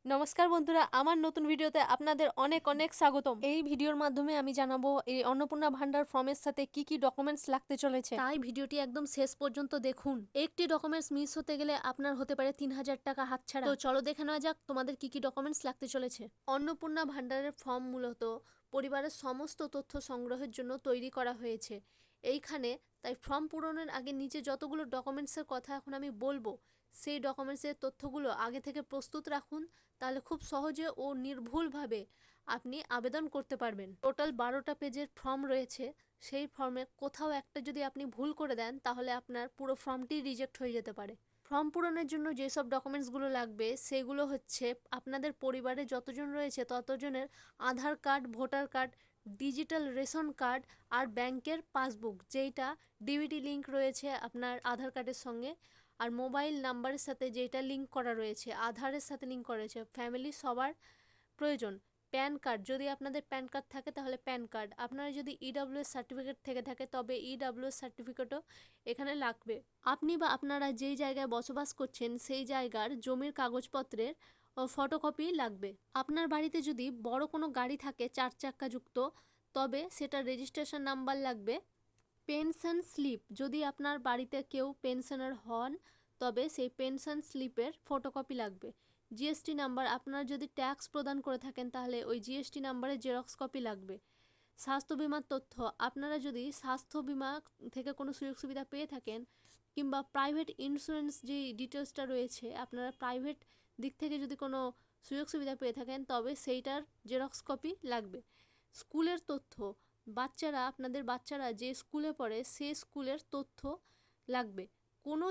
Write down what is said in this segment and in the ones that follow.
নমস্কার বন্ধুরা, আমার নতুন ভিডিওতে আপনাদের অনেক অনেক স্বাগতম। এই ভিডিওর মাধ্যমে আমি জানাবো এই অন্নপূর্ণা ভান্ডার ফর্মের সাথে কি কি ডকুমেন্টস লাগতে চলেছে, তাই ভিডিওটি একদম শেষ পর্যন্ত দেখুন। একটি ডকুমেন্টস মিস হতে গেলে আপনার হতে পারে ৩,০০০ টাকা হাতছাড়া। তো চলো দেখে নেওয়া যাক তোমাদের কি কি ডকুমেন্টস লাগতে চলেছে। অন্নপূর্ণা ভান্ডারের ফর্ম মূলত পরিবারের সমস্ত তথ্য সংগ্রহের জন্য তৈরি করা হয়েছে এইখানে। তাই ফর্ম পূরণের আগে নিচে যতগুলো ডকুমেন্টসের কথা এখন আমি বলবো, সেই ডকুমেন্টসের তথ্যগুলো আগে থেকে প্রস্তুত রাখুন, তাহলে খুব সহজে ও নির্ভুলভাবে আপনি আবেদন করতে পারবেন। টোটাল 12টা পেজের ফর্ম রয়েছে, সেই ফর্মে কোথাও একটা যদি আপনি ভুল করে দেন তাহলে আপনার পুরো ফর্মটি রিজেক্ট হয়ে যেতে পারে। ফর্ম পূরণের জন্য যেসব ডকুমেন্টসগুলো লাগবে সেগুলো হচ্ছে আপনাদের পরিবারে যতজন রয়েছে ততজনের Aadhaar card, voter card, digital ration card আর ব্যাংকের পাসবুক, যেইটা ডিবিটি লিঙ্ক রয়েছে আপনার আধার কার্ডের সঙ্গে, আর মোবাইল নাম্বারের সাথে যেটা লিঙ্ক করা রয়েছে, আধারের সাথে লিঙ্ক করা রয়েছে। ফ্যামিলি সবার প্রয়োজন। প্যান কার্ড, যদি আপনাদের প্যান কার্ড থাকে তাহলে প্যান কার্ড। আপনারা যদি ইডব্লিউএস সার্টিফিকেট থেকে থাকে তবে ইডব্লিউএস সার্টিফিকেটও এখানে লাগবে। আপনি বা আপনারা যেই জায়গায় বসবাস করছেন সেই জায়গার জমির কাগজপত্রের ফটোকপি লাগবে। আপনার বাড়িতে যদি বড় কোনো গাড়ি থাকে 4 চাক্কা যুক্ত, তবে সেটা রেজিস্ট্রেশন নাম্বার লাগবে। পেনশন স্লিপ, যদি আপনার বাড়িতে কেউ পেনশনার হন তবে সেই পেনশন স্লিপের ফটোকপি লাগবে। জিএসটি নাম্বার, আপনারা যদি ট্যাক্স প্রদান করে থাকেন তাহলে ওই জিএসটি নাম্বারের জেরক্স কপি লাগবে। স্বাস্থ্য বিমার তথ্য, আপনারা যদি স্বাস্থ্য বিমা থেকে কোনো সুযোগ সুবিধা পেয়ে থাকেন কিংবা প্রাইভেট ইন্স্যুরেন্স যে ডিটেলসটা রয়েছে, আপনারা প্রাইভেট দিক থেকে যদি কোনো সুযোগ সুবিধা পেয়ে থাকেন তবে সেইটার জেরক্স কপি লাগবে। স্কুলের তথ্য, আপনাদের বাচ্চারা যে স্কুলে পড়ে সে স্কুলের তথ্য লাগবে। কোনো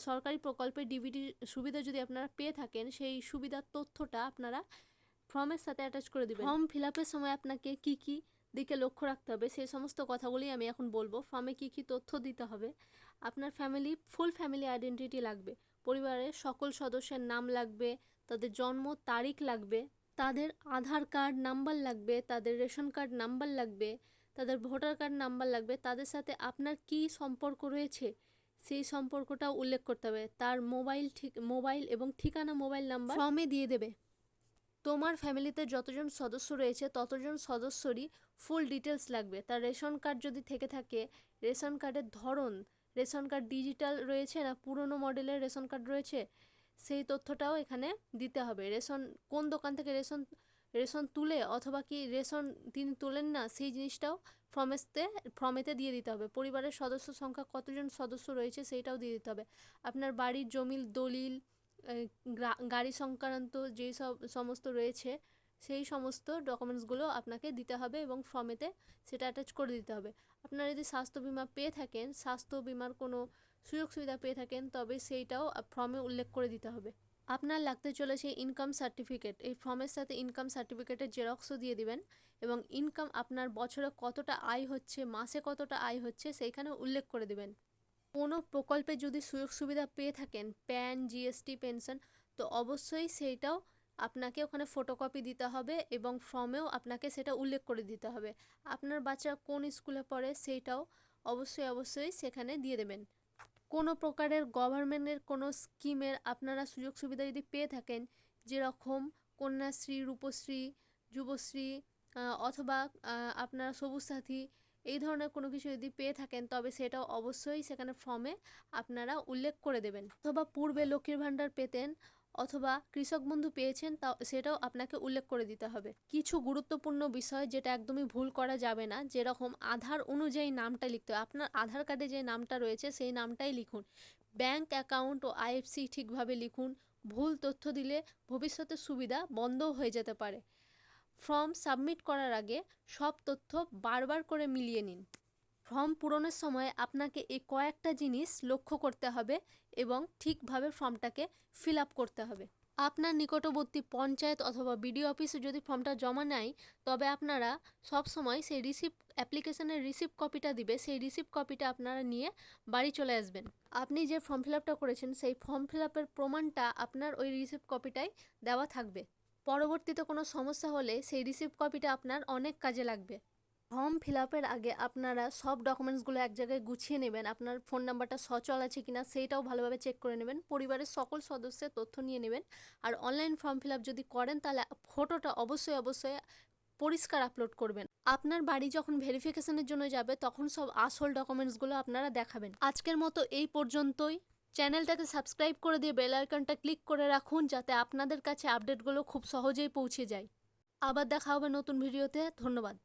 সরকারি প্রকল্পে ডিবিটি সুবিধা যদি আপনারা পেয়ে থাকেন সেই সুবিধার তথ্যটা আপনারা ফর্মের সাথে অ্যাটাচ করে দেবেন। ফর্ম ফিল আপের সময় আপনাকে কি কি দিকে লক্ষ্য রাখতে হবে সেই সমস্ত কথাগুলি আমি এখন বলবো। ফর্মে কি কি তথ্য দিতে হবে, আপনার ফুল ফ্যামিলি আইডেন্টিটি লাগবে, পরিবারের সকল সদস্যের নাম লাগবে, তাদের জন্ম তারিখ লাগবে, তাদের আধার কার্ড নাম্বার লাগবে, তাদের রেশন কার্ড নাম্বার লাগবে, তাদের ভোটার কার্ড নাম্বার লাগবে, তাদের সাথে আপনার কি সম্পর্ক রয়েছে সেই সম্পর্কটাও উল্লেখ করতে হবে। তার মোবাইল এবং ঠিকানা, মোবাইল নাম্বার ফর্মে দিয়ে দেবে। তোমার ফ্যামিলিতে যতজন সদস্য রয়েছে ততজন সদস্যরই ফুল ডিটেলস লাগবে। তার রেশন কার্ড যদি থেকে থাকে, রেশন কার্ডের ধরন, রেশন কার্ড ডিজিটাল রয়েছে না পুরনো মডেলের রেশন কার্ড রয়েছে, সেই তথ্যটাও এখানে দিতে হবে। কোন দোকান থেকে রেশন তুলে অথবা কি রেশন তিনি তোলেন না সেই জিনিসটাও ফর্মেতে দিয়ে দিতে হবে। পরিবারের সদস্য সংখ্যা কতজন সদস্য রয়েছে সেইটাও দিয়ে দিতে হবে। আপনার বাড়ির জমির দলিল, গাড়ি সংক্রান্ত যেই সমস্ত রয়েছে সেই সমস্ত ডকুমেন্টসগুলো আপনাকে দিতে হবে এবং ফর্মেতে সেটা অ্যাটাচ করে দিতে হবে। আপনারা যদি স্বাস্থ্য বিমা পেয়ে থাকেন, স্বাস্থ্য বিমার কোনো সুযোগ সুবিধা পেয়ে থাকেন তবে সেইটাও ফর্মে উল্লেখ করে দিতে হবে। আপনার লাগতে চলেছে ইনকাম সার্টিফিকেট, এই ফর্মের সাথে ইনকাম সার্টিফিকেটের জেরক্সও দিয়ে দিবেন এবং ইনকাম আপনার বছরে কতটা আয় হচ্ছে, মাসে কতটা আয় হচ্ছে সেইখানে উল্লেখ করে দেবেন। কোনো প্রকল্পে যদি সুযোগ সুবিধা পেয়ে থাকেন, প্যান, জিএসটি, পেনশন, তো অবশ্যই সেইটাও আপনাকে ওখানে ফটোকপি দিতে হবে এবং ফর্মেও আপনাকে সেটা উল্লেখ করে দিতে হবে। আপনার বাচ্চা কোন স্কুলে পড়ে সেইটাও অবশ্যই সেখানে দিয়ে দেবেন। কোনো প্রকারের গভর্নমেন্টের কোনো স্কিমের আপনারা সুযোগ সুবিধা যদি পেয়ে থাকেন, যেরকম কন্যাশ্রী, রূপশ্রী, যুবশ্রী অথবা আপনারা সবুজ সাথী, এই ধরনের কোনো কিছু যদি পেয়ে থাকেন তবে সেটাও অবশ্যই সেখানে ফর্মে আপনারা উল্লেখ করে দেবেন। অথবা পূর্বে লক্ষ্মীর ভাণ্ডার পেতেন অথবা কৃষক বন্ধু পেয়েছেন সেটাও আপনাকে উল্লেখ করে দিতে হবে। কিছু গুরুত্বপূর্ণ বিষয় যেটা একদমই ভুল করা যাবে না, যেরকম আধার অনুযায়ী নামটা লিখতে হবে। আপনার আধার কার্ডে যে নামটা রয়েছে সেই নামটাই লিখুন। ব্যাংক অ্যাকাউন্ট ও আইএফসি ঠিকভাবে লিখুন। ভুল তথ্য দিলে ভবিষ্যতে সুবিধা বন্ধও হয়ে যেতে পারে। ফর্ম সাবমিট করার আগে সব তথ্য বারবার করে মিলিয়ে নিন। ফর্ম পূরণের সময় আপনাকে এই কয়েকটা জিনিস লক্ষ্য করতে হবে এবং ঠিকভাবে ফর্মটাকে ফিল আপ করতে হবে। আপনার নিকটবর্তী পঞ্চায়েত অথবা বিডিও অফিসে যদি ফর্মটা জমা নেয় তবে আপনারা সব সময় সেই অ্যাপ্লিকেশনের রিসিপ্ট কপিটা দিবে, সেই রিসিপ্ট কপিটা আপনারা নিয়ে বাড়ি চলে আসবেন। আপনি যে ফর্ম ফিল আপটা করেছেন সেই ফর্ম ফিল আপের প্রমাণটা আপনার ওই রিসিপ্ট কপিটাই দেওয়া থাকবে। পরবর্তীতে কোনো সমস্যা হলে সেই রিসিপ্ট কপিটা আপনার অনেক কাজে লাগবে। ফর্ম ফিল আপের আগে আপনারা সব ডকুমেন্টসগুলো এক জায়গায় গুছিয়ে নেবেন। আপনার ফোন নাম্বারটা সচল আছে কিনা সেইটাও ভালোভাবে চেক করে নেবেন। পরিবারের সকল সদস্যের তথ্য নিয়ে নেবেন। আর অনলাইন ফর্ম ফিল আপ যদি করেন তাহলে ফটোটা অবশ্যই পরিষ্কার আপলোড করবেন। আপনার বাড়ি যখন ভেরিফিকেশনের জন্য যাবে তখন সব আসল ডকুমেন্টসগুলো আপনারা দেখাবেন। আজকের মতো এই পর্যন্তই। চ্যানেলটাকে সাবস্ক্রাইব করে দিয়ে বেল আইকনটা ক্লিক করে রাখুন যাতে আপনাদের কাছে আপডেটগুলো খুব সহজেই পৌঁছে যায়। আবার দেখা হবে নতুন ভিডিওতে। ধন্যবাদ।